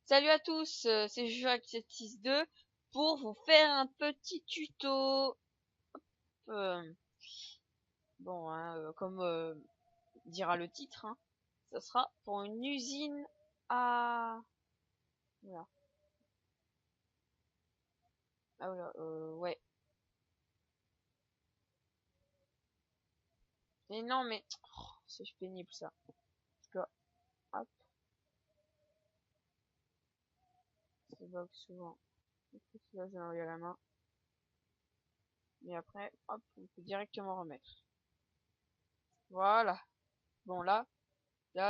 Salut à tous, c'est Joac762 pour vous faire un petit tuto. Euh, bon, hein, comme dira le titre, hein, ça sera pour une usine à... Voilà. Ah voilà, ouais. Mais non, mais c'est pénible ça. Parce que, hop, ça bug souvent. Là, je l'envoie à la main. Mais après, hop, on peut directement remettre. Voilà. Bon, là,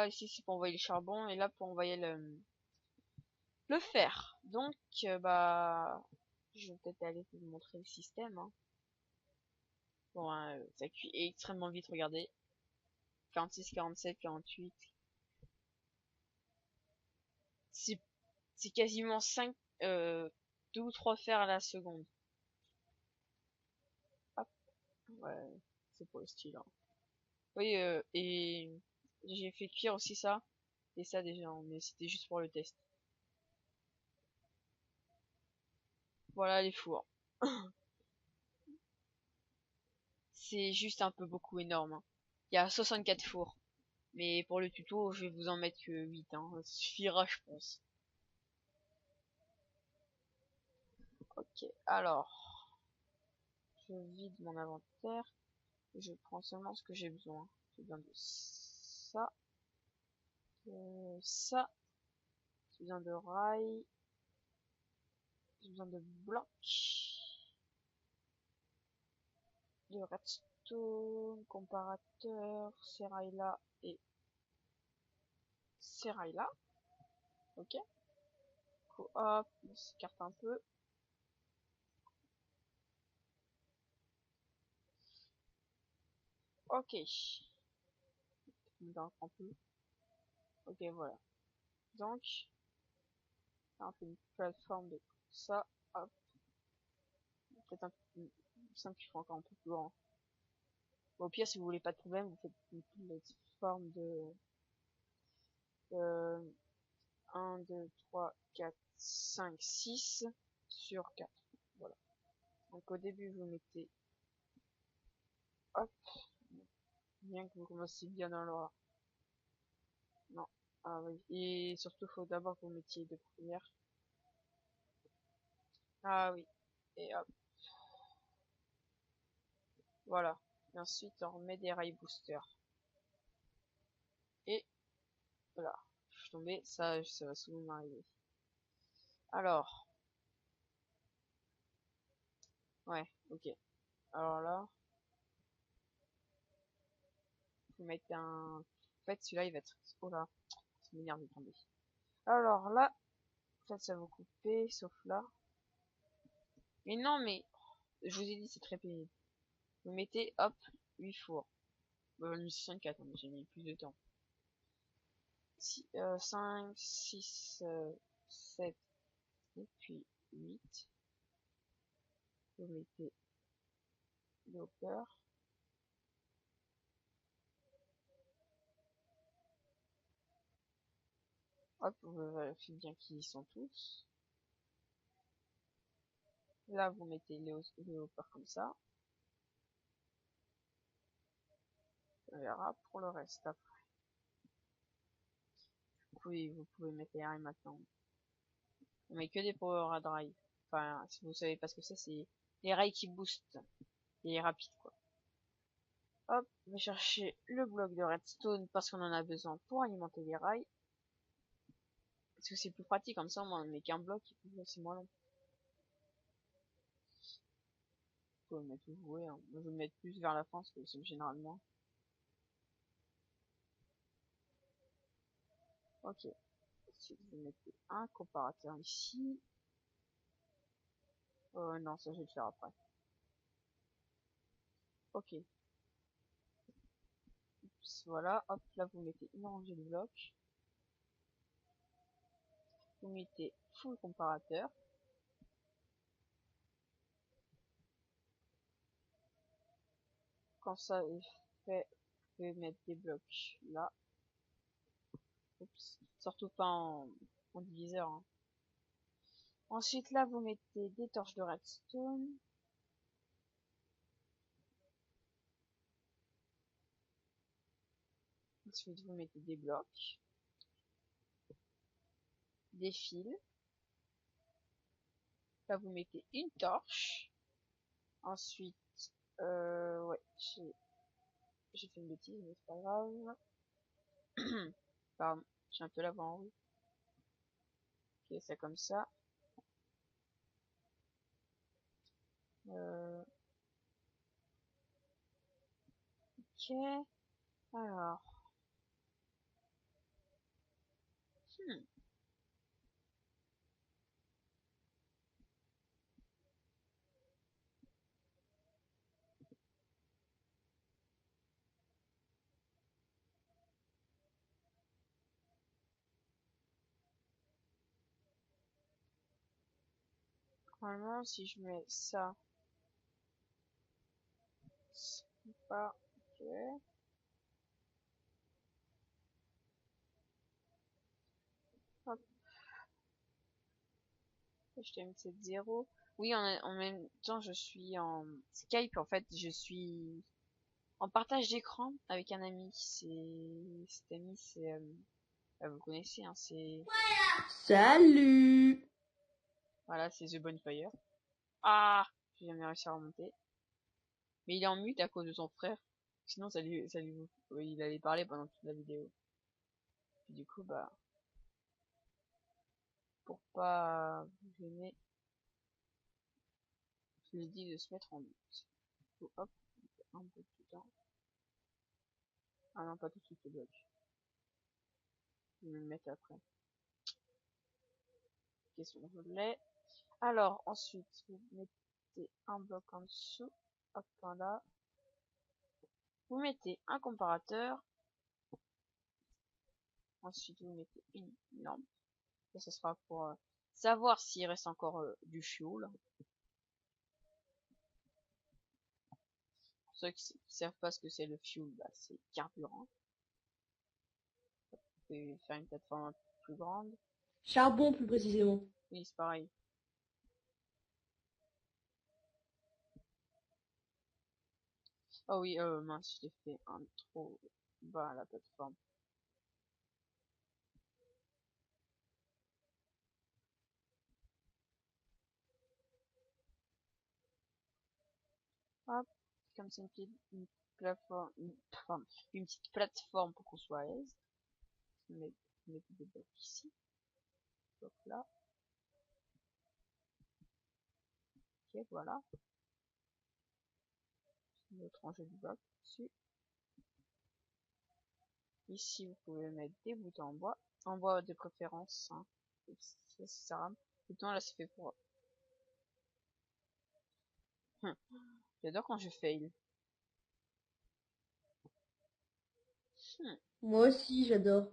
ici, c'est pour envoyer le charbon et là, pour envoyer le fer. Donc, bah, je vais peut-être aller vous montrer le système. Hein. Bon, hein, ça cuit extrêmement vite, regardez. 46, 47, 48. C'est c'est quasiment 5, 2 ou 3 fers à la seconde. Hop, ouais, c'est pour le style. Hein. Oui, et j'ai fait cuire aussi ça. Et ça déjà, hein, mais c'était juste pour le test. Voilà les fours. C'est juste un peu beaucoup énorme. Hein. Il y a 64 fours. Mais pour le tuto, je vais vous en mettre que 8. Hein. Ça suffira, je pense. Ok, alors, je vide mon inventaire. Je prends seulement ce que j'ai besoin. J'ai besoin de ça. J'ai besoin de rails. J'ai besoin de blocs. De redstone, comparateur, ces rails-là et ces rails-là. Ok. Hop, on s'écarte un peu. Ok. On un peu. Ok, voilà. Donc, on fait une plateforme de ça. Hop. Peut-être un peu simplifier encore un peu plus grand. Bon, au pire, si vous voulez pas de problème, vous faites une plateforme de 1, 2, 3, 4, 5, 6 sur 4. Voilà. Donc au début, vous mettez, hop, bien que vous commenciez bien dans l'ordre. Non. Ah oui. Et surtout, faut d'abord que vous mettiez de première. Ah oui. Et hop. Voilà. Et ensuite, on remet des rails boosters. Et voilà. Je suis tombé. Ça va souvent m'arriver. Alors. Ouais. Ok. Alors là, faut mettre un... En fait, celui-là, il va être... Oh là. Ça m'énerve de tomber. Alors là, en fait, ça va couper, sauf là. Mais non, mais je vous ai dit, c'est très pénible. Vous mettez, hop, 8 fours. Bah, 64, hein, j'ai mis plus de temps. 5, 6, 7, et puis 8. Vous mettez le hopper. Hop, vous vérifiez bien qu'ils y sont tous. Là, vous mettez les hoppers comme ça. On verra pour le reste après. Vous pouvez mettre les rails maintenant. On met que des power à drive. Enfin, si vous savez pas ce que c'est les rails qui boostent. Et rapides, quoi. Hop, on va chercher le bloc de redstone parce qu'on en a besoin pour alimenter les rails. Parce que c'est plus pratique, comme ça, on met qu'un bloc, c'est moins long. Vous pouvez le mettre où vous voulez, hein. Moi, je vais le mettre plus vers la fin, parce que c'est généralement. Ok. Ensuite, vous mettez un comparateur ici. Non, ça, je vais le faire après. Ok. Oups, voilà. Hop, là, vous mettez une rangée de blocs. Vous mettez full comparateur. Quand ça est fait, vous pouvez mettre des blocs là. Oups. Surtout pas en en diviseur. Hein. Ensuite, là, vous mettez des torches de redstone. Ensuite, vous mettez des blocs, des fils. Là, vous mettez une torche. Ensuite, ouais, j'ai fait une bêtise, mais c'est pas grave. Pardon, j'ai un peu la voix en rouge. Ok, ça comme ça. Ok, alors. Hmm. Normalement, si je mets ça, c'est pas. Ok. Hop, je t'ai mis 0. Oui, en même temps, je suis en Skype. En fait, je suis en partage d'écran avec un ami. Cet ami, c'est, vous connaissez, hein, c'est, Salut! voilà, c'est The Bonfire. Ah, j'ai jamais réussi à remonter. Mais il est en mute à cause de son frère. Sinon, il allait parler pendant toute la vidéo. Puis du coup, bah, pour pas vous gêner, je lui ai dit de se mettre en mute. Donc, hop, un peu plus temps. Ah non, pas tout de suite le bloc. Je vais me le mettre après. Question, je l'ai. Alors, ensuite, vous mettez un bloc en dessous. Hop, là. Vous mettez un comparateur. Ensuite, vous mettez une lampe. Ça sera pour savoir s'il reste encore du fuel. Pour ceux qui savent pas ce que c'est le fuel, bah, c'est carburant. Vous pouvez faire une plateforme un peu plus grande. Charbon, plus précisément. Oui, c'est pareil. Oh oui, mince, j'ai fait un trop bas à la plateforme. Hop, comme c'est une plateforme, une petite plateforme pour qu'on soit à l'aise. On met des blocs ici, blocs là. Ok, voilà. On va ranger du bloc dessus. Ici, vous pouvez mettre des boutons en bois de préférence. Hein. Ça rame. Bouton là, c'est fait pour. J'adore quand je fail. Moi aussi, j'adore.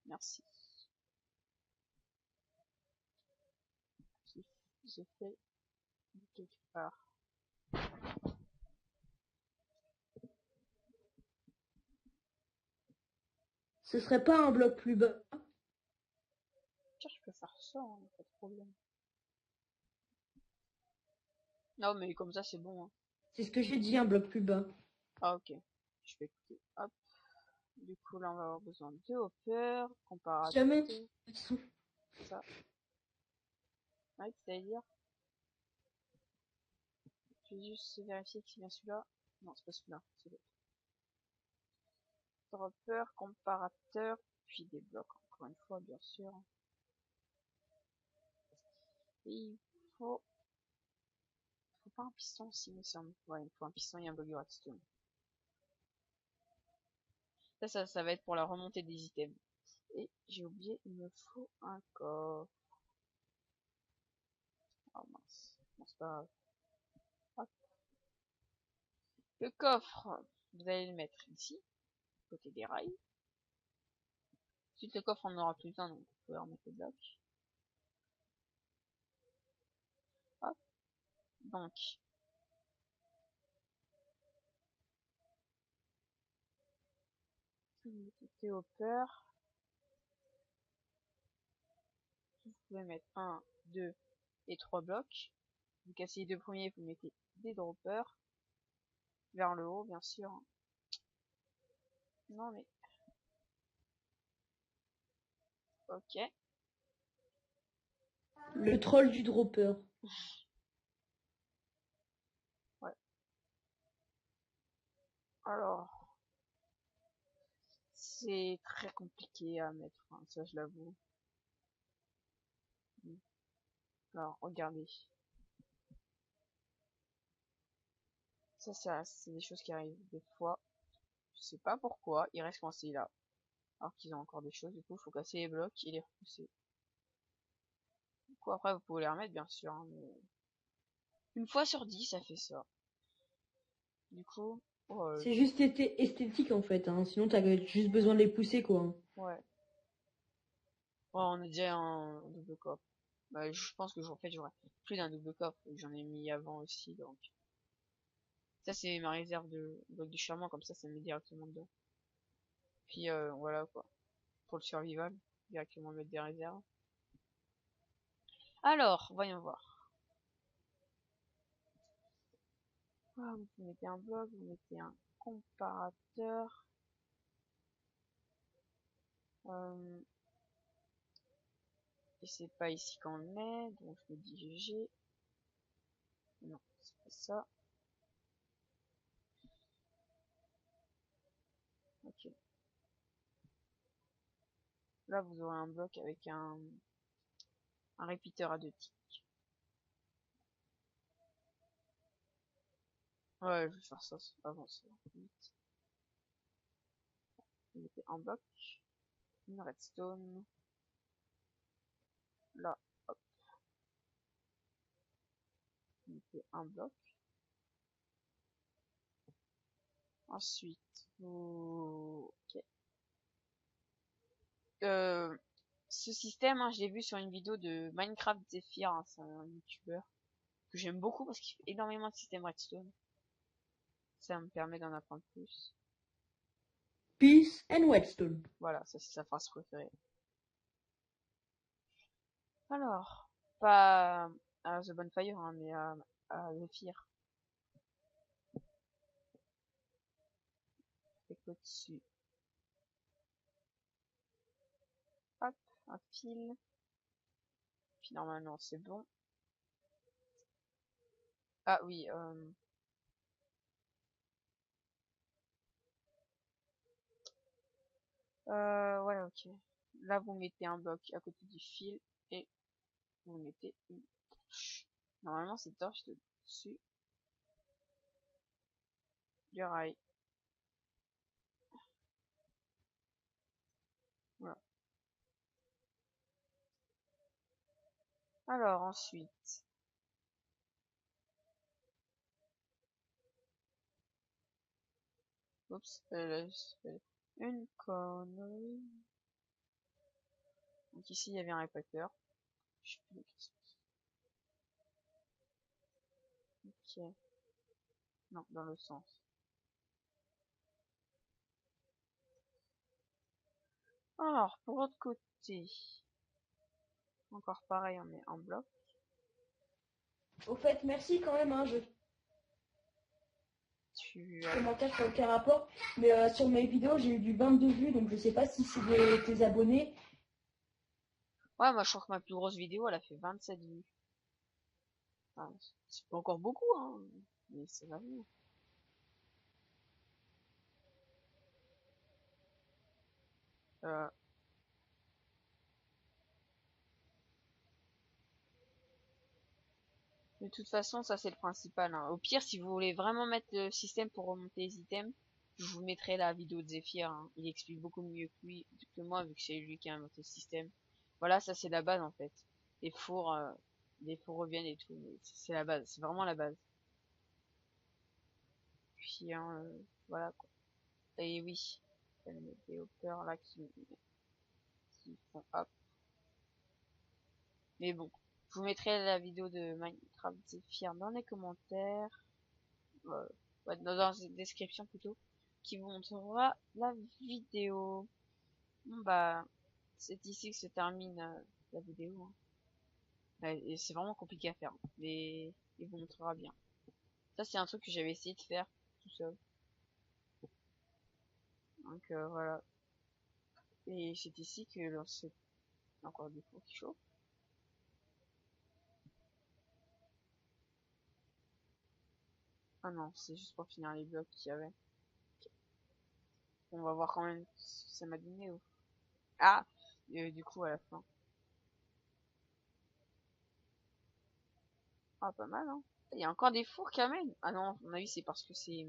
Merci. Je fais de quelque part. Ce serait pas un bloc plus bas? Tiens, je peux faire ça, hein, pas de problème. Non, mais comme ça, c'est bon. Hein. C'est ce que j'ai dit, un bloc plus bas. Ah, ok. Je vais écouter. Hop. Du coup, là, on va avoir besoin de hoppers, comparateurs. Jamais. Ça. Ouais, c'est-à-dire. Je vais juste vérifier que c'est bien celui-là. Non, c'est pas celui-là. C'est l'autre. Dropper, comparateur, puis des blocs, encore une fois, bien sûr. Et il faut pas un piston aussi, il me semble. Ouais, il faut un piston et un bloc de redstone. Ça va être pour la remontée des items. Et j'ai oublié, il me faut un coffre. Oh mince. Bon, c'est pas grave. Hop. Le coffre, vous allez le mettre ici, côté des rails. Ensuite, le coffre, on aura plus besoin, donc vous pouvez remettre le bloc. Hop. Donc, vous mettez hopper. pouvez mettre 1, 2 et 3 blocs. Vous cassez les deux premiers, vous mettez des droppers. Vers le haut, bien sûr. Non mais... Ok. Le troll du dropper. Ouais. Alors... C'est très compliqué à mettre, hein, ça je l'avoue. Alors, regardez. Ça, c'est des choses qui arrivent des fois. Je sais pas pourquoi, ils restent coincés là. Alors qu'ils ont encore des choses, du coup, il faut casser les blocs et les repousser. Du coup, après, vous pouvez les remettre, bien sûr, hein, mais... Une fois sur 10, ça fait ça. Du coup, C'est juste esthétique en fait, hein. Sinon t'as juste besoin de les pousser quoi. ouais. Bon, on est déjà en double coffre. Bah, je pense que j'aurais plus d'un double coffre, vu que j'en ai mis avant aussi, donc. Ça, c'est ma réserve de blocs de charmant, comme ça met directement dedans. Puis, voilà, quoi. Pour le survival, directement mettre des réserves. Alors, voyons voir. Ah, vous mettez un bloc, vous mettez un comparateur. Et c'est pas ici qu'on est, donc je me dis GG. Non, c'est pas ça. Ok. Là, vous aurez un bloc avec un répéteur à deux tics. Ouais, je vais faire ça avant ça. Vite. Vous mettez un bloc, une redstone. Là, hop. Vous mettez un bloc. Ensuite, vous... Ok. Ce système, hein, je l'ai vu sur une vidéo de Minecraft Zephyr, hein, c'est un youtubeur que j'aime beaucoup parce qu'il fait énormément de systèmes redstone. Ça me permet d'en apprendre plus. Peace and Whetstone. Voilà, ça c'est sa phrase préférée. Alors, pas à The Bonfire, hein, mais à Zephyr. Fait qu'au-dessus, hop, un fil. Puis normalement c'est bon. Ah oui, ouais, ok. Là, vous mettez un bloc à côté du fil et vous mettez une torche. Normalement, cette torche dessus du rail. Voilà. Alors, ensuite, oups, une connerie. Donc ici, il y avait un répéteur. Je sais plus ok. Non, dans le sens. Alors, pour l'autre côté, encore pareil, on met un bloc. Au fait, merci quand même, hein, Tu commentaire qui n'a aucun rapport, mais sur mes vidéos j'ai eu du 22 vues, donc je sais pas si c'est tes abonnés. Ouais, moi je crois que ma plus grosse vidéo, elle a fait 27 vues. Enfin, c'est pas encore beaucoup, hein, mais ça va venir. Euh, de toute façon, ça c'est le principal, hein. Au pire, si vous voulez vraiment mettre le système pour remonter les items, je vous mettrai la vidéo de Zephyr, hein. Il explique beaucoup mieux que moi, vu que c'est lui qui a inventé le système. Voilà, ça c'est la base en fait. Les fours, les fours reviennent et tout, mais c'est la base, c'est vraiment la base. Puis, voilà quoi. Et oui, il y a les développeurs là qui font hop. Mais bon, je vous mettrai la vidéo de Minecraft Zephyr dans les commentaires. Ouais, dans la description plutôt, qui vous montrera la vidéo. Bon bah, c'est ici que se termine la vidéo, hein. Ouais, et c'est vraiment compliqué à faire, mais il vous montrera bien. Ça, c'est un truc que j'avais essayé de faire tout seul. Donc voilà. Et c'est ici que c'est encore des fours qui chauffent. Ah non, c'est juste pour finir les blocs qu'il y avait. On va voir quand même si ça m'a donné ou... Ah, du coup à la fin. Ah, pas mal, hein. Il y a encore des fours qui amènent. Ah non, à mon avis, c'est parce que c'est...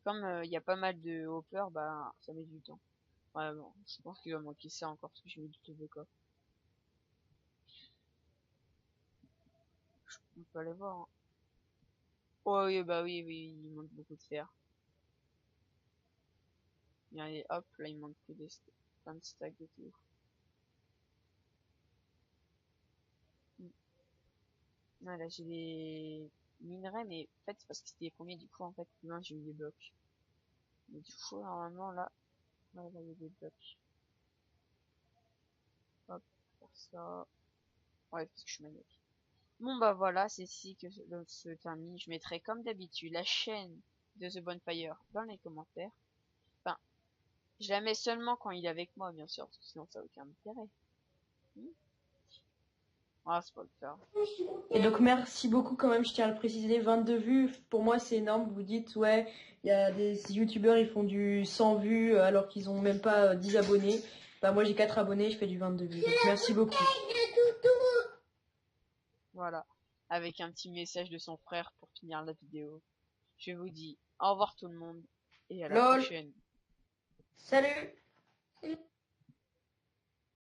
Comme il y a pas mal de hoppers, bah ça met du temps. Ouais, bon, je pense qu'il va manquer ça encore parce que j'ai mis du double coffre. On peut aller voir, hein. Oh oui, bah oui, oui, il manque beaucoup de fer. Et hop, là il manque que des plein de stacks de tout. Mm. Ah, là j'ai des minerais, mais en fait c'est parce que c'était les premiers, du coup en fait plus loin j'ai eu des blocs. Mais du coup normalement là, là il y a des blocs. Hop, faire ça. Ouais, parce que je suis maniaque. Bon bah voilà, c'est ici que se termine. Je mettrai comme d'habitude la chaîne de The Bonfire dans les commentaires. Enfin, je la mets seulement quand il est avec moi, bien sûr, parce que sinon ça n'a aucun intérêt. Hmm. Ah, c'est pas le faire. Et donc merci beaucoup quand même, je tiens à le préciser, 22 vues, pour moi c'est énorme. Vous dites ouais, il y a des youtubeurs ils font du 100 vues alors qu'ils ont même pas 10 abonnés. Bah moi j'ai 4 abonnés, je fais du 22 vues. Donc merci beaucoup. Voilà. Avec un petit message de son frère pour finir la vidéo. Je vous dis au revoir tout le monde et à la LOL, prochaine. salut.